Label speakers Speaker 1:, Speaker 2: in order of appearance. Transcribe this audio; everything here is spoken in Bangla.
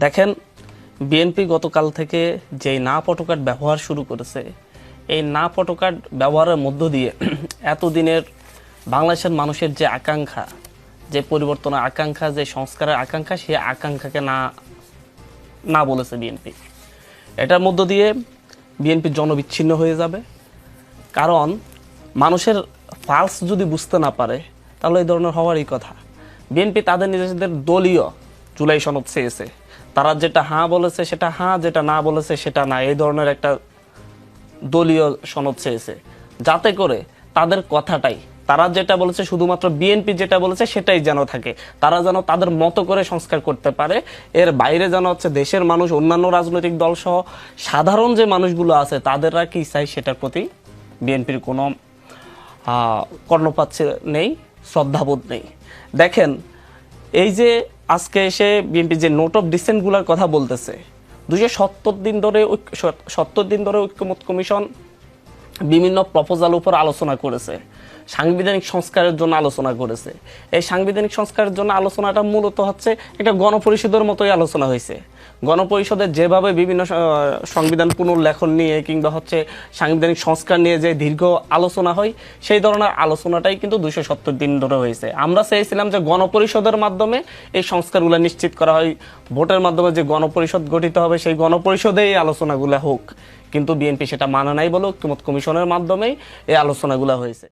Speaker 1: দেখেন, বিএনপি গতকাল থেকে যেই না পটোকার্ড ব্যবহার শুরু করেছে, এই না পটোকার্ড ব্যবহারের মধ্য দিয়ে এতদিনের বাংলাদেশের মানুষের যে আকাঙ্ক্ষা, যে পরিবর্তনের আকাঙ্ক্ষা, যে সংস্কারের আকাঙ্ক্ষা, সেই আকাঙ্ক্ষাকে না না বলেছে বিএনপি। এটার মধ্য দিয়ে বিএনপি জনবিচ্ছিন্ন হয়ে যাবে। কারণ মানুষের পালস যদি বুঝতে না পারে, তাহলে এই ধরনের হওয়ারই কথা। বিএনপি তাদের নিজেদের দলীয় জুলাই সনদ চেয়েছে, তারা যেটা হ্যাঁ বলেছে সেটা হ্যাঁ, যেটা না বলেছে সেটা না, এই ধরনের একটা দলীয় সনদ চেয়েছে, যাতে করে তাদের কথাটাই, তারা যেটা বলেছে, শুধুমাত্র বিএনপি যেটা বলেছে সেটাই যেন থাকে, তারা যেন তাদের মতো করে সংস্কার করতে পারে। এর বাইরে যেন দেশের মানুষ, অন্যান্য রাজনৈতিক দল সহ সাধারণ যে মানুষগুলো আছে, তাদেররা কি চাই সেটার প্রতি বিএনপির কোনো কর্ণপাত নেই, শ্রদ্ধাবোধ নেই। দেখেন, এই যে আজকে এসে বিএনপি যে নোট অফ ডিসেন্টগুলোর কথা বলতেছে, 270 দিন ধরে ঐক্যমত্য কমিশন বিভিন্ন প্রপোজাল উপর আলোচনা করেছে, সাংবিধানিক সংস্কারের জন্য আলোচনা করেছে। এই সাংবিধানিক সংস্কারের জন্য আলোচনাটা মূলত হচ্ছে একটা গণপরিষদের মতোই আলোচনা হয়েছে। গণপরিষদের যেভাবে বিভিন্ন সংবিধান পুনর্লেখন নিয়ে কিংবা সাংবিধানিক সংস্কার নিয়ে যে দীর্ঘ আলোচনা হয়, সেই ধরনের আলোচনাটাই কিন্তু 270 দিন ধরে হয়েছে। আমরা চেয়েছিলাম যে গণপরিষদের মাধ্যমে এই সংস্কারগুলো নিশ্চিত করা হয়, ভোটের মাধ্যমে যে গণপরিষদ গঠিত হবে, সেই গণপরিষদে এই আলোচনাগুলো হোক। কিন্তু বিএনপি সেটা মানে নাই বলে ঐক্যমত্য কমিশনের মাধ্যমেই এই আলোচনাগুলো হয়েছে।